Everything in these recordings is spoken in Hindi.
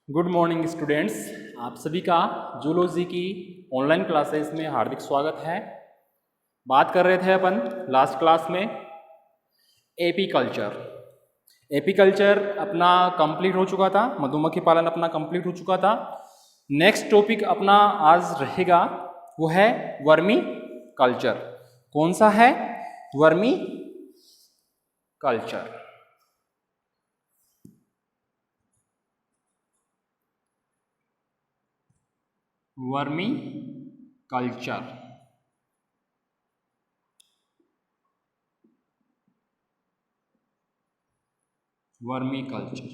Good morning students. आप सभी का जूलॉजी की ऑनलाइन क्लासेस में हार्दिक स्वागत है। बात कर रहे थे अपन लास्ट क्लास में एपी कल्चर। एपी कल्चर अपना कंप्लीट हो चुका था, मधुमक्खी पालन अपना कंप्लीट हो चुका था। नेक्स्ट टॉपिक अपना आज रहेगा वो है वर्मी कल्चर। कौन सा है? Vermi culture. Vermi culture. Vermi culture.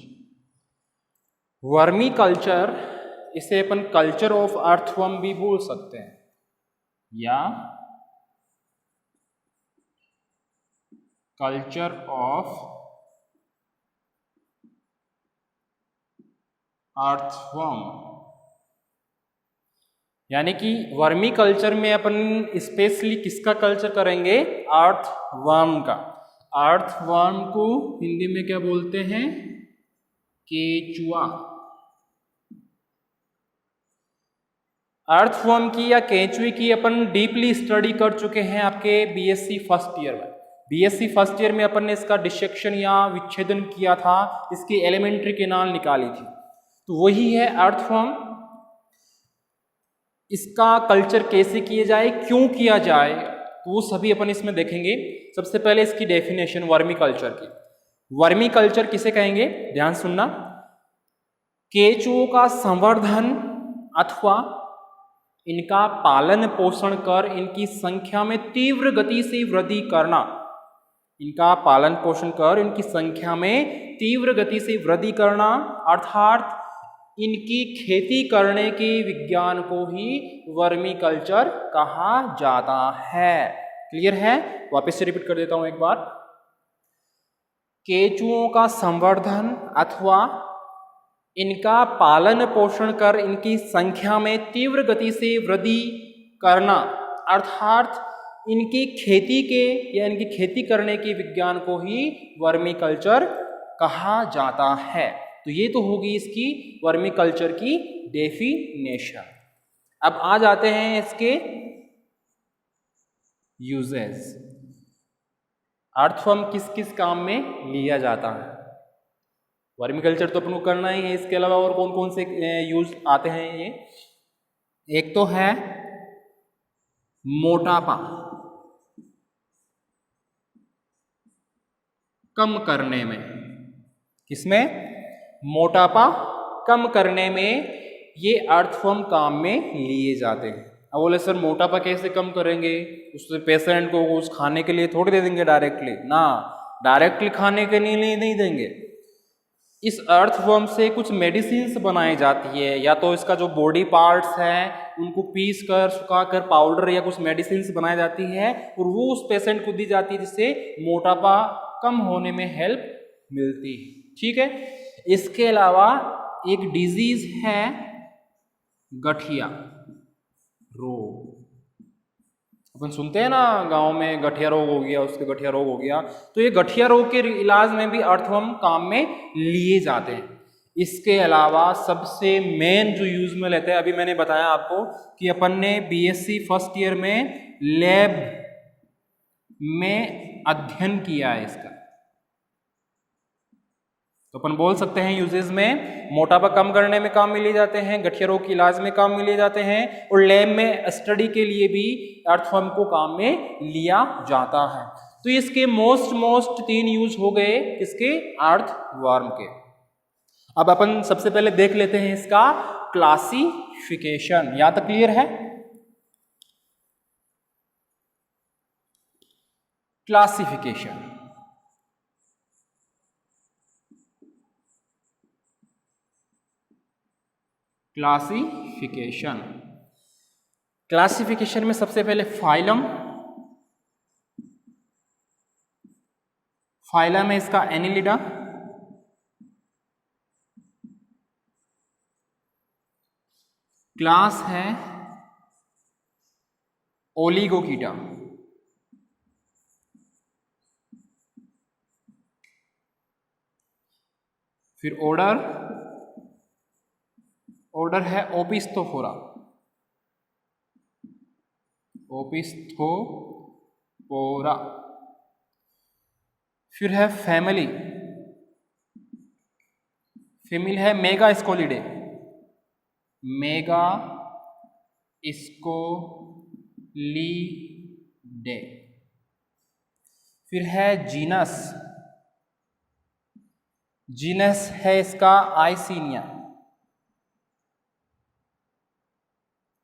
Vermi culture, इसे अपन कल्चर ऑफ अर्थवर्म भी बोल सकते हैं या कल्चर ऑफ अर्थवर्म। यानी कि वर्मी कल्चर में अपन स्पेशली किसका कल्चर करेंगे? अर्थवर्म का। अर्थवर्म को हिंदी में क्या बोलते हैं? केचुआ। अर्थवर्म की या केंचुए की अपन डीपली स्टडी कर चुके हैं आपके बीएससी फर्स्ट ईयर में। बीएससी फर्स्ट ईयर में अपन ने इसका डिसेक्शन या विच्छेदन किया था, इसकी एलिमेंट्री केनाल निकाली थी, तो वही है अर्थवर्म। इसका कल्चर कैसे किया जाए, क्यों किया जाए, तो वो सभी अपन इसमें देखेंगे। सबसे पहले इसकी डेफिनेशन वर्मी कल्चर की। वर्मी कल्चर किसे कहेंगे? ध्यान सुनना। केंचुओं का संवर्धन अथवा इनका पालन पोषण कर इनकी संख्या में तीव्र गति से वृद्धि करना। इनका पालन पोषण कर इनकी संख्या में तीव्र गति से वृद्धि करना, अर्थात इनकी खेती करने के विज्ञान को ही वर्मी कल्चर कहा जाता है। क्लियर है? वापस से रिपीट कर देता हूं एक बार। केंचुओं का संवर्धन अथवा इनका पालन पोषण कर इनकी संख्या में तीव्र गति से वृद्धि करना, अर्थात इनकी खेती के या इनकी खेती करने के विज्ञान को ही वर्मी कल्चर कहा जाता है। तो ये तो होगी इसकी वर्मी कल्चर की डेफिनेशन। अब आ जाते हैं इसके यूजेस। अर्थवर्म किस किस काम में लिया जाता है? वर्मी कल्चर तो अपन को करना ही है, इसके अलावा और कौन कौन से यूज आते हैं ये? एक तो है मोटापा कम करने में। किसमें? मोटापा कम करने में ये अर्थवर्म काम में लिए जाते हैं। अब बोले सर मोटापा कैसे कम करेंगे? उससे पेशेंट को कुछ खाने के लिए थोड़ी दे देंगे डायरेक्टली ना, डायरेक्टली खाने के लिए नहीं देंगे। इस अर्थवर्म से कुछ मेडिसिन्स बनाई जाती है, या तो इसका जो बॉडी पार्ट्स हैं उनको पीस कर सुखा कर पाउडर या कुछ मेडिसिन्स बनाई जाती है और वो उस पेशेंट को दी जाती है, जिससे मोटापा कम होने में हेल्प मिलती है। ठीक है। इसके अलावा एक डिजीज है गठिया रोग। अपन सुनते हैं ना गांव में गठिया रोग हो गया, उसके गठिया रोग हो गया, तो ये गठिया रोग के इलाज में भी अर्थवर्म काम में लिए जाते हैं। इसके अलावा सबसे मेन जो यूज में लेते हैं, अभी मैंने बताया आपको कि अपन ने बीएससी फर्स्ट ईयर में लैब में अध्ययन किया है इसका, तो अपन बोल सकते हैं यूजेस में मोटापा कम करने में काम में लिए जाते हैं, गठिया रोग के इलाज में काम में लिए जाते हैं, और लैब में स्टडी के लिए भी अर्थवर्म को काम में लिया जाता है। तो इसके मोस्ट 3 यूज हो गए किसके? अर्थवर्म के। अब अपन सबसे पहले देख लेते हैं इसका क्लासिफिकेशन। यहां तक क्लियर है? क्लासिफिकेशन। क्लासिफिकेशन में सबसे पहले फाइलम है इसका एनिलिडा। क्लास है ओलिगोकीटा। फिर ऑर्डर ऑर्डर है ओपिस्थोफोरा, ओपिस्थोफोरा। फिर है फैमिली, फैमिली है मेगा स्कोलिडे, मेगा स्कोलिडे। फिर है जीनस, जीनस है इसका आइसिनिया,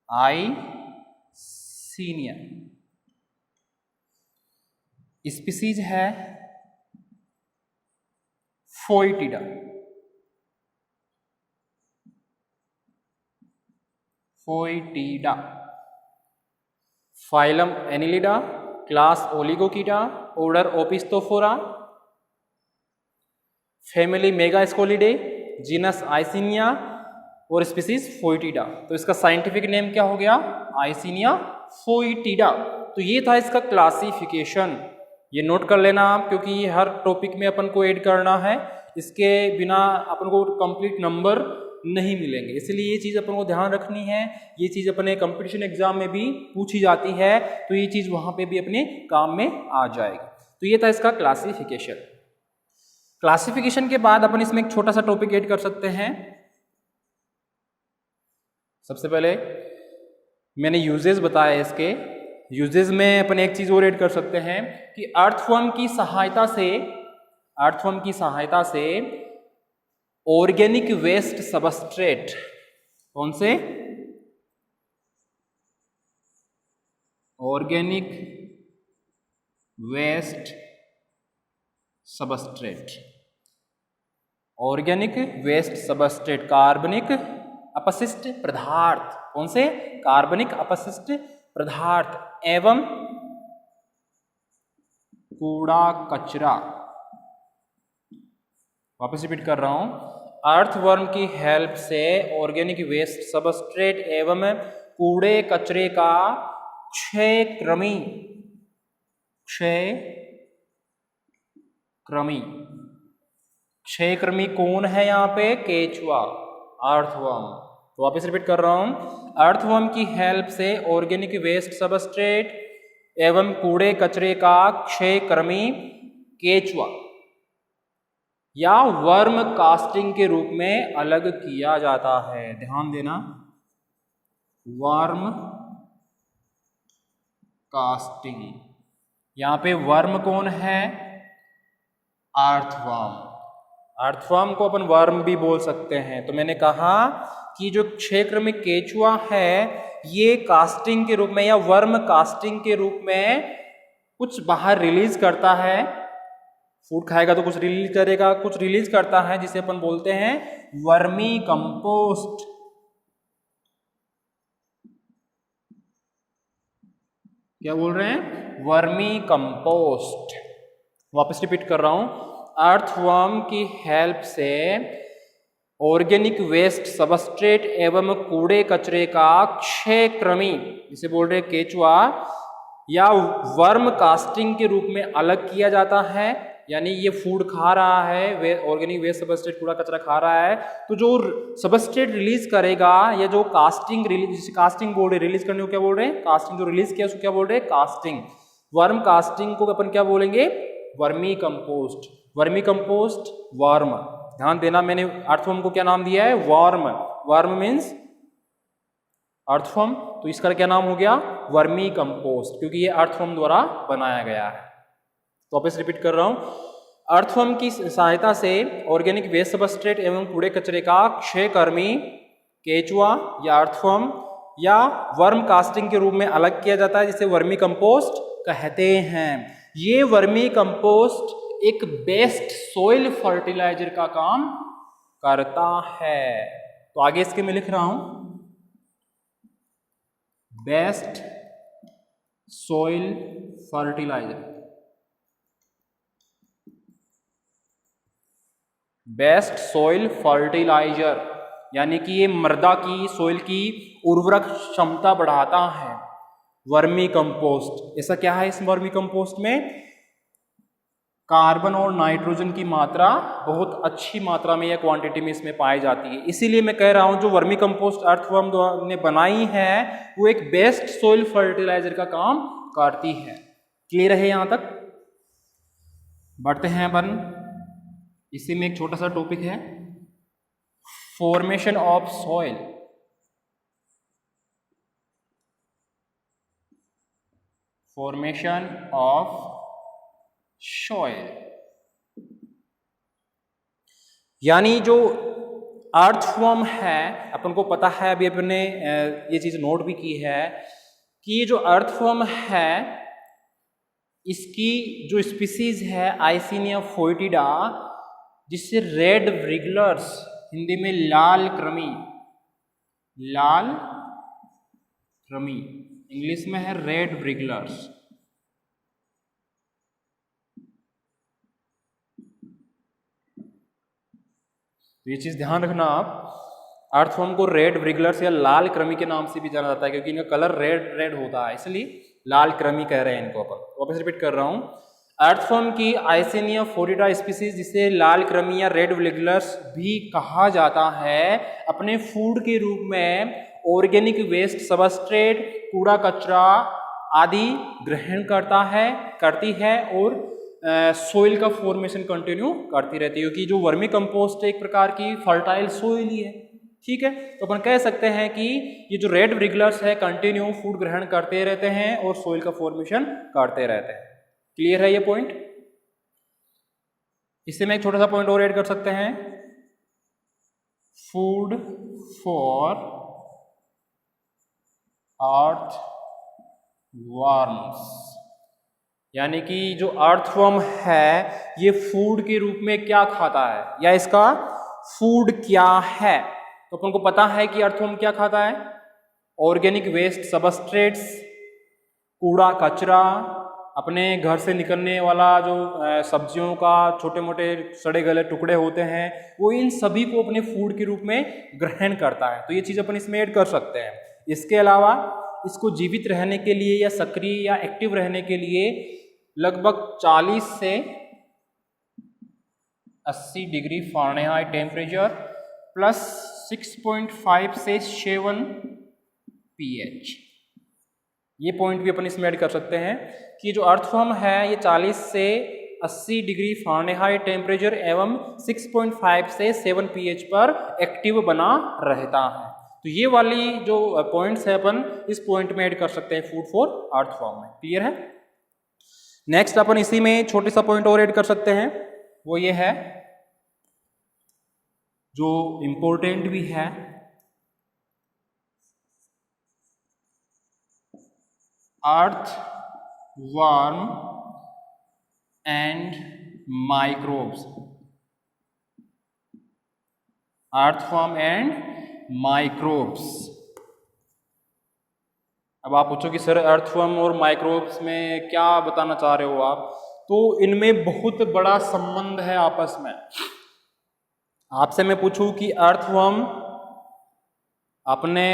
आइसिनिया। स्पीसीज है foetida, foetida. Phylum Annelida, class Oligochaeta, order Opisthophora, family Megascolecidae, genus Eisenia और स्पीसीज फोइटिडा। तो इसका साइंटिफिक नेम क्या हो गया? आइसिनिया फोइटिडा। तो ये था इसका क्लासिफिकेशन, ये नोट कर लेना आप, क्योंकि ये हर टॉपिक में अपन को ऐड करना है, इसके बिना अपन को कंप्लीट नंबर नहीं मिलेंगे, इसलिए ये चीज़ अपन को ध्यान रखनी है। ये चीज़ अपने कंपटीशन एग्जाम में भी पूछी जाती है, तो ये चीज़ वहाँ पे भी अपने काम में आ जाएगी। तो ये था इसका क्लासिफिकेशन। क्लासिफिकेशन के बाद अपन इसमें एक छोटा सा टॉपिक ऐड कर सकते हैं। सबसे पहले मैंने यूजेस बताया, इसके यूजेस में अपन एक चीज और ऐड कर सकते हैं कि अर्थवर्म की सहायता से ऑर्गेनिक वेस्ट सबस्ट्रेट, कौन से? Organic waste substrate, organic waste substrate, कार्बनिक अपशिष्ट पदार्थ, कौन से? कार्बनिक अपशिष्ट पदार्थ एवं कूड़ा कचरा। वापस रिपीट कर रहा हूं, अर्थवर्म की हेल्प से ऑर्गेनिक वेस्ट सबस्ट्रेट एवं कूड़े कचरे का क्षयक्रमी कौन है यहाँ पे? केचुआ, अर्थवर्म। तो वापस रिपीट कर रहा हूं, अर्थवर्म की हेल्प से ऑर्गेनिक वेस्ट सबस्ट्रेट एवं कूड़े कचरे का क्षयक्रमी केचुआ या वर्म कास्टिंग के रूप में अलग किया जाता है। ध्यान देना, वर्म कास्टिंग। यहां पे वर्म कौन है? अर्थवर्म। अर्थवर्म को अपन वर्म भी बोल सकते हैं। तो मैंने कहा कि जो क्षयक्रमी केचुआ है, ये कास्टिंग के रूप में या वर्म कास्टिंग के रूप में कुछ बाहर रिलीज करता है। फूड खाएगा तो कुछ रिलीज करेगा, कुछ रिलीज करता है, जिसे अपन बोलते हैं वर्मी कंपोस्ट। क्या बोल रहे हैं? Vermi compost. वापस रिपीट कर रहा हूं, अर्थवर्म की हेल्प से ऑर्गेनिक वेस्ट सबस्ट्रेट एवं कूड़े कचरे का क्षयक्रमी, जिसे बोल रहे केचुआ, या वर्म कास्टिंग के रूप में अलग किया जाता है। यानी ये फूड खा रहा है, ऑर्गेनिक वेस्ट सबस्ट्रेट कूड़ा कचरा खा रहा है, तो जो सबस्ट्रेट रिलीज करेगा या जो कास्टिंग रिलीज, जिसे कास्टिंग बोल रहे, रिलीज करने को क्या बोल रहे हैं? कास्टिंग। जो रिलीज किया उसको क्या बोल रहे हैं? कास्टिंग। वर्म कास्टिंग को अपन क्या बोलेंगे? Vermi compost. Vermi compost, worm. ध्यान देना, मैंने अर्थवर्म को क्या नाम दिया है? वर्म। वर्म मीन्स अर्थवर्म, तो इसका क्या नाम हो गया? वर्मी कंपोस्ट, क्योंकि ये अर्थवर्म द्वारा बनाया गया है। तो वापस रिपीट कर रहा हूं, अर्थवर्म की सहायता से ऑर्गेनिक वेस्ट सबस्ट्रेट एवं कूड़े कचरे का क्षयकर्मी केचुआ या अर्थवर्म या वर्म कास्टिंग के रूप में अलग किया जाता है, जिसे वर्मी कंपोस्ट कहते हैं। ये वर्मी कंपोस्ट एक बेस्ट सोइल फर्टिलाइजर का काम करता है। तो आगे इसके मैं लिख रहा हूं, best soil fertiliser. Best soil fertiliser यानी कि ये मृदा की, सोइल की उर्वरक क्षमता बढ़ाता है। वर्मी कंपोस्ट, ऐसा क्या है इस वर्मी कंपोस्ट में? कार्बन और नाइट्रोजन की मात्रा बहुत अच्छी मात्रा में या क्वांटिटी में इसमें पाई जाती है। इसीलिए मैं कह रहा हूं जो वर्मी कंपोस्ट अर्थवर्म ने बनाई है वो एक बेस्ट सोइल फर्टिलाइजर का काम करती है। क्लियर है यहां तक? बढ़ते हैं अपन, इसी में एक छोटा सा टॉपिक है formation of soil. Formation of soil यानी जो अर्थवर्म है, अपन को पता है, अभी अपन ने ये चीज नोट भी की है कि ये जो अर्थवर्म है इसकी जो स्पीसीज है आइसिनिया फोइटिडा, जिससे रेड व्रिगलर्स, हिंदी में लाल कृमि, लाल कृमि इंग्लिश में है रेड व्रिगलर्स। तो ये चीज ध्यान रखना आप, अर्थवर्म को रेड व्रिगलर्स या लाल कृमि के नाम से भी जाना जाता है क्योंकि इनका कलर रेड रेड होता है, इसलिए लाल कृमि कह रहे हैं इनको अपन। वापस रिपीट कर रहा हूं, अर्थवर्म की आइसिनिया फोरिडा स्पीसीज जिसे लाल कृमि या रेड व्रिगलर्स भी कहा जाता है, अपने फूड के रूप में ऑर्गेनिक वेस्ट, सबस्ट्रेट, कूड़ा कचरा आदि ग्रहण करती है और सोइल का फॉर्मेशन कंटिन्यू करती रहती है, क्योंकि जो वर्मी कंपोस्ट एक प्रकार की फर्टाइल सोइल ही है। ठीक है, तो अपन कह सकते हैं कि ये जो रेड व्रिगलर्स है कंटिन्यू फूड ग्रहण करते रहते हैं और सोइल का फॉर्मेशन करते रहते हैं। क्लियर है ये पॉइंट? इससे में एक छोटा सा पॉइंट और ऐड कर सकते हैं, फूड फॉर अर्थ वर्म्स, यानी कि जो अर्थवर्म है ये फूड के रूप में क्या खाता है या इसका फूड क्या है। तो अपन को पता है कि अर्थवर्म क्या खाता है, ऑर्गेनिक वेस्ट, सबस्ट्रेट्स, कूड़ा कचरा, अपने घर से निकलने वाला जो सब्जियों का छोटे मोटे सड़े गले टुकड़े होते हैं, वो इन सभी को अपने फूड के रूप में ग्रहण करता है। तो ये चीज अपन इसमें ऐड कर सकते हैं। इसके अलावा इसको जीवित रहने के लिए या सक्रिय या एक्टिव रहने के लिए लगभग 40 से 80 डिग्री फ़ारेनहाइट टेम्परेचर प्लस 6.5 से 7 pH, ये पॉइंट भी अपन इसमें ऐड कर सकते हैं कि जो अर्थवर्म है ये 40 से 80 डिग्री फ़ारेनहाइट टेम्परेचर एवं 6.5 से 7 pH पर एक्टिव बना रहता है। तो ये वाली जो पॉइंट्स है अपन इस पॉइंट में ऐड कर सकते हैं फूड फॉर अर्थवर्म में। क्लियर है? नेक्स्ट अपन इसी में छोटे सा पॉइंट और ऐड कर सकते हैं, वो ये है जो इंपॉर्टेंट भी है, earthworm and microbes. Earthworm and microbes. अब आप पूछो कि सर अर्थवर्म और माइक्रोब्स में क्या बताना चाह रहे हो आप, तो इनमें बहुत बड़ा संबंध है आपस में। आपसे मैं पूछूं कि अर्थवर्म अपने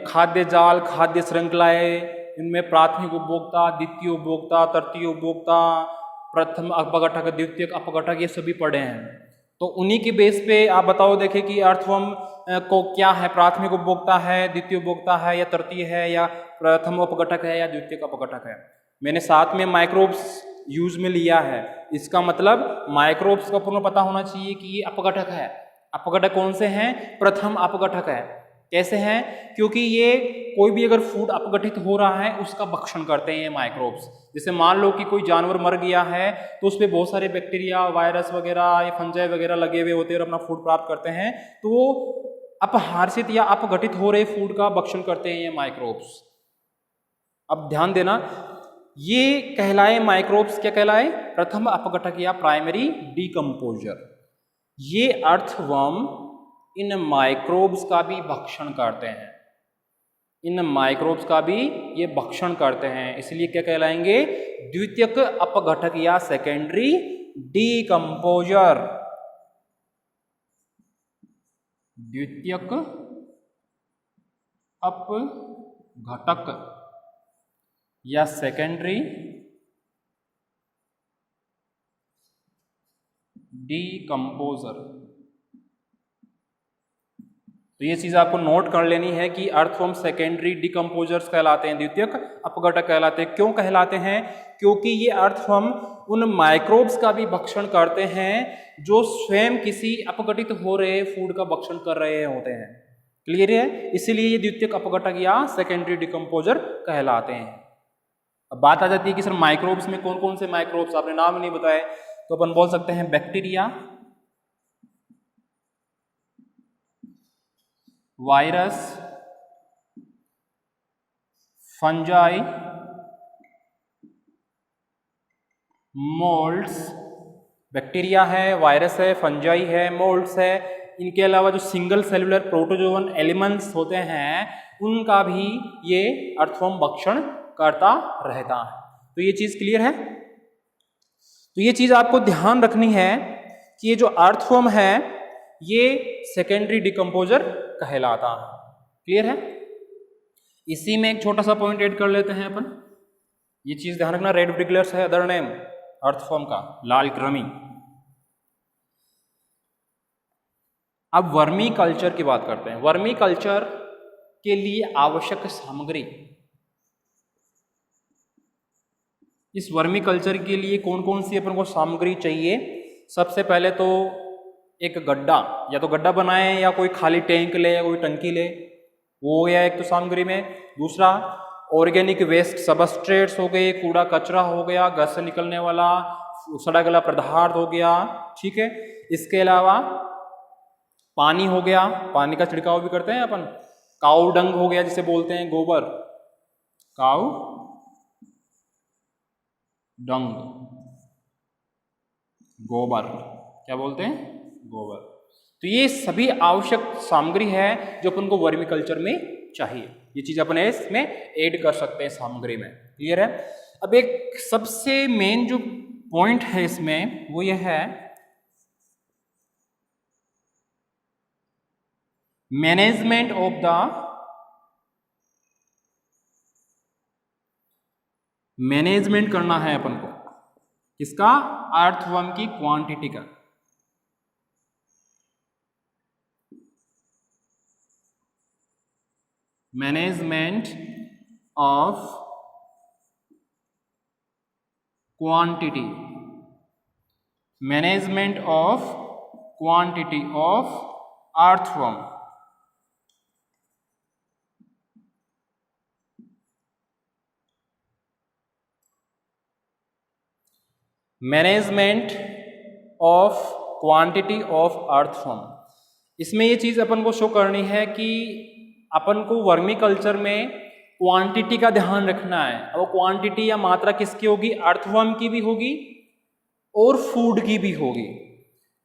खाद्य जाल, खाद्य श्रृंखलाएं, इनमें प्राथमिक उपभोक्ता, द्वितीय उपभोक्ता, तृतीय उपभोक्ता, प्रथम अपघटक, द्वितीयक अपघटक, ये सभी पढ़े हैं। तो उन्हीं के बेस पे आप बताओ, देखें कि अर्थवर्म को क्या है, प्राथमिक उपभोक्ता है, द्वितीय उपभोक्ता है या तृतीय है या प्रथम अपघटक है या द्वितीयक अपघटक है। मैंने साथ में माइक्रोब्स यूज में लिया है, इसका मतलब माइक्रोब्स का पूर्ण पता होना चाहिए कि ये अपघटक है। अपघटक कौन से हैं? प्रथम अपघटक है। कैसे हैं? क्योंकि ये कोई भी अगर फूड अपघटित हो रहा है उसका भक्षण करते हैं ये माइक्रोब्स। जैसे मान लो कि कोई जानवर मर गया है तो उस पर बहुत सारे बैक्टीरिया, वायरस वगैरह या फंजाई वगैरह लगे हुए होते हैं और अपना फूड प्राप्त करते हैं, तो वो अपहार्षित या अपघटित हो रहे फूड का भक्षण करते हैं ये माइक्रोब्स। अब ध्यान देना, ये कहलाए माइक्रोब्स, क्या कहलाए? प्रथम अपघटक या प्राइमरी डीकम्पोजर। ये अर्थवर्म इन माइक्रोब्स का भी भक्षण करते हैं, इन माइक्रोब्स का भी ये भक्षण करते हैं, इसलिए क्या कहलाएंगे? द्वितीयक अपघटक या सेकेंडरी डीकम्पोजर। द्वितीयक अपघटक या सेकेंडरी डिकम्पोजर। तो ये चीज आपको नोट कर लेनी है कि अर्थवर्म सेकेंडरी डिकम्पोजर्स कहलाते हैं, द्वितीयक अपघटक कहलाते हैं। क्यों कहलाते हैं? क्योंकि ये अर्थवर्म उन माइक्रोब्स का भी भक्षण करते हैं जो स्वयं किसी अपघटित हो रहे फूड का भक्षण कर रहे होते हैं। क्लियर है? इसीलिए ये द्वितीयक अपघटक या सेकेंडरी डिकम्पोजर कहलाते हैं। अब बात आ जाती है कि सर माइक्रोब्स में कौन कौन से माइक्रोब्स, आपने नाम नहीं बताए, तो अपन बोल सकते हैं bacteria, virus, fungi, moulds. Bacteria है, वायरस है, फंजाई है, मोल्ड्स है। इनके अलावा जो सिंगल सेलुलर प्रोटोजोवन एलिमेंट्स होते हैं उनका भी ये अर्थवर्म भक्षण करता रहता है। तो ये चीज क्लियर है? तो ये चीज आपको ध्यान रखनी है कि ये जो अर्थवर्म है ये सेकेंडरी डिकम्पोजर कहलाता है। क्लियर है? इसी में एक छोटा सा पॉइंट ऐड कर लेते हैं अपन। ये चीज ध्यान रखना, रेड ब्रिगलर्स है अदर नेम अर्थवर्म का, लाल कृमि। अब वर्मी कल्चर की बात करते हैं। वर्मी कल्चर के लिए आवश्यक सामग्री, इस वर्मी कल्चर के लिए कौन कौन सी अपन को सामग्री चाहिए? सबसे पहले तो एक गड्ढा, या तो गड्ढा बनाए या कोई खाली टैंक ले या कोई टंकी ले, वो हो गया एक तो सामग्री में। दूसरा ऑर्गेनिक वेस्ट सबस्ट्रेट्स हो गए, कूड़ा कचरा हो गया, घर से निकलने वाला सड़ा गला पदार्थ हो गया, ठीक है। इसके अलावा पानी हो गया, पानी का छिड़काव भी करते हैं अपन। काऊ डंग हो गया जिसे बोलते हैं गोबर, काऊ डंग, गोबर क्या बोलते हैं? गोबर। तो ये सभी आवश्यक सामग्री है जो अपन को वर्मी कल्चर में चाहिए। ये चीज अपन इसमें ऐड कर सकते हैं सामग्री में। क्लियर है? अब एक सबसे मेन जो पॉइंट है इसमें वो ये है मैनेजमेंट ऑफ द मैनेजमेंट करना है अपन को किसका? अर्थवर्म की क्वांटिटी का। Management of quantity, management of quantity of earthworm. Management of quantity of earthworm, इसमें ये चीज अपन को शो करनी है कि अपन को वर्मी कल्चर में क्वांटिटी का ध्यान रखना है। अब क्वांटिटी या मात्रा किसकी होगी? अर्थवर्म की भी होगी और फूड की भी होगी।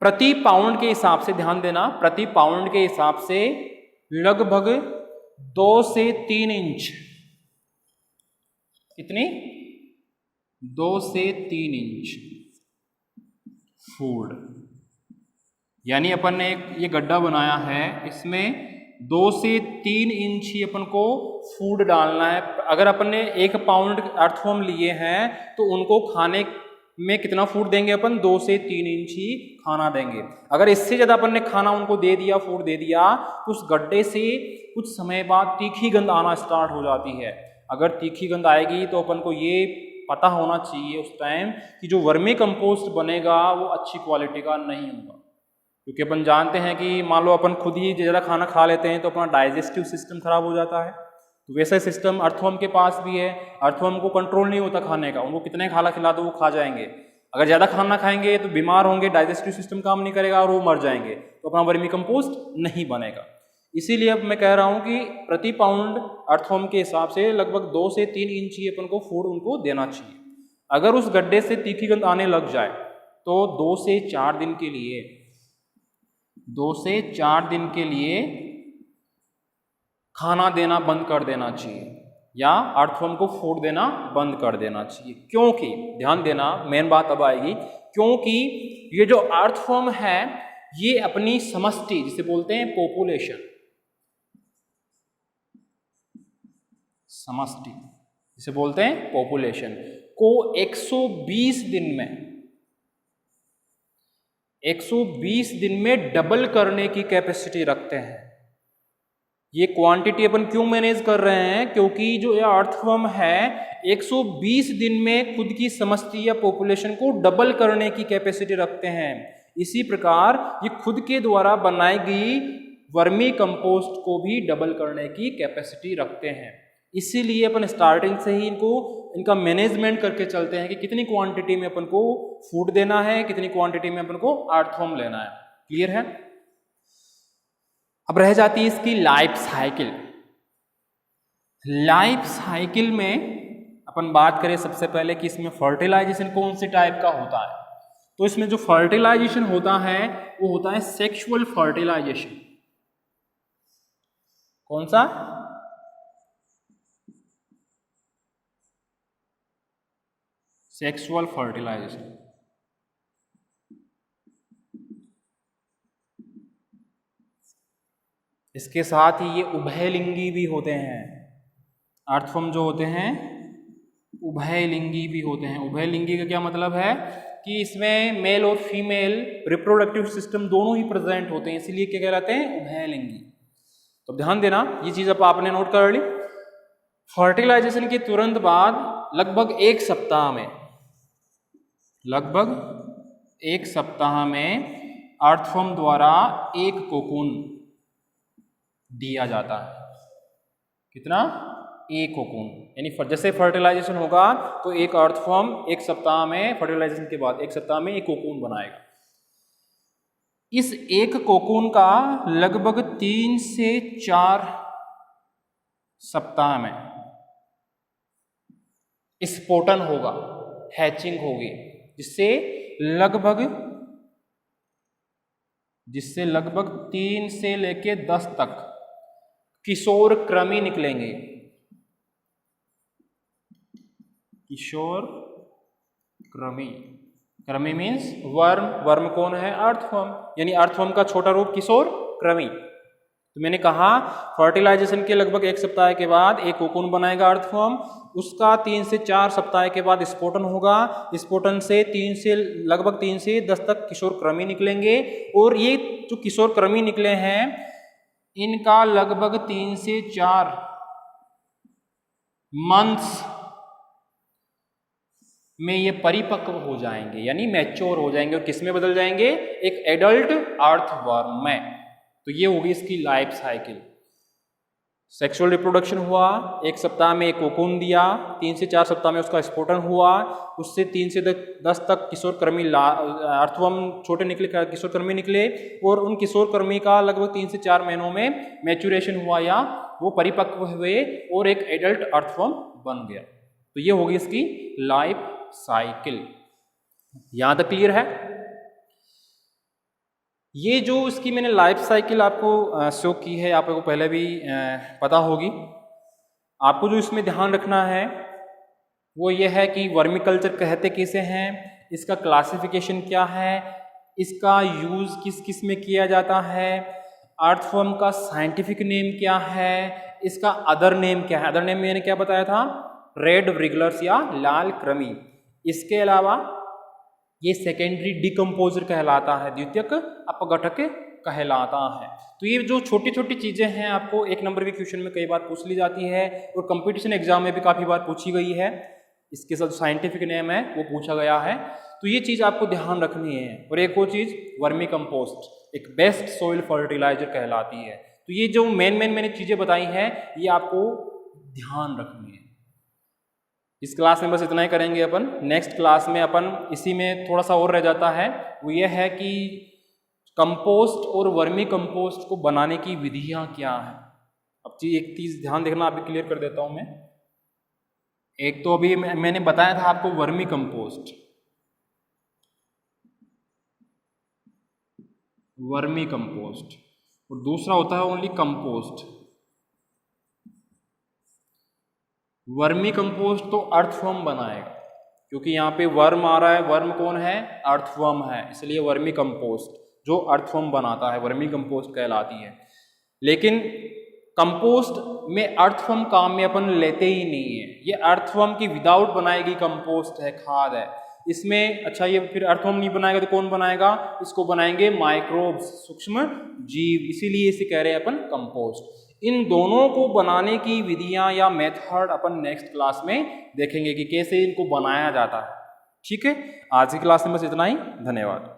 प्रति पाउंड के हिसाब से ध्यान देना, प्रति पाउंड के हिसाब से लगभग 2 से 3 इंच, कितनी? 2 से 3 इंच फूड। यानी अपन ने ये गड्ढा बनाया है, इसमें 2 से 3 इंच ही अपन को फूड डालना है। अगर अपन ने 1 पाउंड अर्थवर्म लिए हैं तो उनको खाने में कितना फूड देंगे अपन? 2 से 3 इंच ही खाना देंगे। अगर इससे ज्यादा अपन ने खाना उनको दे दिया, फूड दे दिया, तो उस गड्ढे से कुछ समय बाद तीखी गंध आना स्टार्ट हो जाती है। अगर तीखी गंध आएगी तो अपन को ये पता होना चाहिए उस टाइम कि जो वर्मी कंपोस्ट बनेगा वो अच्छी क्वालिटी का नहीं होगा। क्योंकि अपन जानते हैं कि मान लो अपन खुद ही ज़्यादा खाना खा लेते हैं तो अपना डाइजेस्टिव सिस्टम खराब हो जाता है। तो वैसा सिस्टम अर्थवर्म के पास भी है। अर्थवर्म को कंट्रोल नहीं होता खाने का, उनको कितने खाना खिला दो वो खा जाएंगे। अगर ज़्यादा खाना खाएंगे तो बीमार होंगे, डाइजेस्टिव सिस्टम काम नहीं करेगा और वो मर जाएंगे, तो अपना वर्मी कंपोस्ट नहीं बनेगा। इसीलिए अब मैं कह रहा हूँ कि प्रति पाउंड अर्थवर्म के हिसाब से लगभग 2 से 3 इंच ही अपन को फूड उनको देना चाहिए। अगर उस गड्ढे से तीखी गंध आने लग जाए तो 2 से 4 दिन के लिए 2 से 4 दिन के लिए खाना देना बंद कर देना चाहिए या अर्थवर्म को फूड देना बंद कर देना चाहिए। क्योंकि ध्यान देना, मेन बात अब आएगी, क्योंकि ये जो अर्थवर्म है ये अपनी समष्टि जिसे बोलते हैं पॉपुलेशन, समष्टि जिसे बोलते हैं पॉपुलेशन को 120 दिन में 120 दिन में डबल करने की कैपेसिटी रखते हैं। ये क्वांटिटी अपन क्यों मैनेज कर रहे हैं? क्योंकि जो ये अर्थवर्म है 120 दिन में खुद की समष्टि या पॉपुलेशन को डबल करने की कैपेसिटी रखते हैं। इसी प्रकार ये खुद के द्वारा बनाई गई वर्मी कंपोस्ट को भी डबल करने की कैपेसिटी रखते हैं। इसीलिए अपन स्टार्टिंग से ही इनका मैनेजमेंट करके चलते हैं कि कितनी क्वांटिटी में अपन को फूड देना है, कितनी क्वांटिटी में अपन को अर्थवर्म लेना है। क्लियर है? अब रह जाती है इसकी लाइफ साइकिल। लाइफ साइकिल में अपन बात करें सबसे पहले कि इसमें फर्टिलाइजेशन कौन से टाइप का होता है। तो इसमें जो फर्टिलाइजेशन होता है वो होता है सेक्सुअल फर्टिलाइजेशन। कौन सा? Sexual fertilisation. इसके साथ ही ये उभयलिंगी भी होते हैं। अर्थवर्म जो होते हैं उभयलिंगी भी होते हैं। उभयलिंगी का क्या मतलब है कि इसमें मेल और फीमेल रिप्रोडक्टिव सिस्टम दोनों ही प्रेजेंट होते हैं, इसीलिए क्या कहलाते हैं? उभयलिंगी। तो ध्यान देना, ये चीज अब आपने नोट कर ली। फर्टिलाइजेशन के तुरंत बाद लगभग एक सप्ताह में अर्थवर्म द्वारा एक कोकून दिया जाता है। कितना? एक कोकून। यानी जैसे फर्टिलाइजेशन होगा तो एक अर्थवर्म एक सप्ताह में, फर्टिलाइजेशन के बाद एक सप्ताह में एक कोकून बनाएगा। इस एक कोकून का लगभग 3 से 4 सप्ताह में स्फोटन होगा, हैचिंग होगी, जिससे लगभग 3 से लेके 10 तक किशोर कृमि निकलेंगे। किशोर कृमि, कृमि मीन्स वर्म। वर्म कौन है? अर्थवर्म। यानी अर्थवर्म का छोटा रूप किशोर कृमि। तो मैंने कहा फर्टिलाइजेशन के लगभग एक सप्ताह के बाद एक कोकून बनाएगा अर्थवर्म, उसका 3 से 4 सप्ताह के बाद स्फोटन होगा। स्फोटन से लगभग 3 से 10 तक किशोर कृमि निकलेंगे, और ये जो किशोर कृमि निकले हैं इनका लगभग 3 से 4 मंथ्स में ये परिपक्व हो जाएंगे, यानी मैच्योर हो जाएंगे, और किसमें बदल जाएंगे? एक एडल्ट अर्थवर्म में। तो ये होगी इसकी लाइफ साइकिल। सेक्सुअल रिप्रोडक्शन हुआ, एक सप्ताह में एक कोकून दिया, 3 से 4 सप्ताह में उसका स्फोटन हुआ, उससे 3 से 10 तक किशोर कृमि अर्थवर्म छोटे निकले, किशोर कृमि निकले, और उन किशोर कृमि का लगभग 3 से 4 महीनों में मैच्योरेशन हुआ या वो परिपक्व हुए और एक एडल्ट अर्थवर्म बन गया। तो ये होगी इसकी लाइफ साइकिल। यहां तक क्लियर है? ये जो इसकी मैंने लाइफ साइकिल आपको शो की है, आपको पहले भी पता होगी। आपको जो इसमें ध्यान रखना है वो ये है कि वर्मीकल्चर कहते किसे हैं, इसका क्लासिफिकेशन क्या है, इसका यूज किस किस में किया जाता है, अर्थवर्म का साइंटिफिक नेम क्या है, इसका अदर नेम क्या है। अदर नेम मैंने क्या बताया था? रेड व्रिगलर्स या लाल कृमि। इसके अलावा ये सेकेंडरी डिकम्पोजर कहलाता है, द्वितीयक अपघटक कहलाता है। तो ये जो छोटी छोटी चीजें हैं आपको एक नंबर के क्वेश्चन में कई बार पूछ ली जाती है, और कंपटीशन एग्जाम में भी काफी बार पूछी गई है। इसके साथ साइंटिफिक नेम है वो पूछा गया है, तो ये चीज आपको ध्यान रखनी है। और एक और चीज, वर्मी कंपोस्ट एक बेस्ट सोइल फर्टिलाइजर कहलाती है। तो ये जो मेन मैंने चीजें बताई हैं ये आपको ध्यान रखनी है। इस क्लास में बस इतना ही करेंगे अपन। नेक्स्ट क्लास में अपन इसी में थोड़ा सा और रह जाता है, वो ये है कि कंपोस्ट और वर्मी कंपोस्ट को बनाने की विधियां क्या हैं। अब एक चीज ध्यान देखना, अभी क्लियर कर देता हूं मैं। एक तो अभी मैंने बताया था आपको वर्मी कंपोस्ट, और दूसरा होता है ओनली कंपोस्ट। वर्मी कंपोस्ट तो अर्थवर्म बनाएगा, क्योंकि यहाँ पे वर्म आ रहा है। वर्म कौन है? अर्थवर्म है, इसलिए वर्मी कंपोस्ट जो अर्थवर्म बनाता है वर्मी कंपोस्ट कहलाती है। लेकिन कंपोस्ट में अर्थवर्म काम में अपन लेते ही नहीं है, ये अर्थवर्म की विदाउट बनाएगी कंपोस्ट है, खाद है। इसमें अच्छा ये फिर अर्थवर्म नहीं बनाएगा तो कौन बनाएगा, इसको बनाएंगे माइक्रोब्स, सूक्ष्म जीव, इसीलिए इसे कह रहे हैं अपन कंपोस्ट। इन दोनों को बनाने की विधियां या मेथड अपन नेक्स्ट क्लास में देखेंगे कि कैसे इनको बनाया जाता है। ठीक है, आज की क्लास में बस इतना ही, धन्यवाद।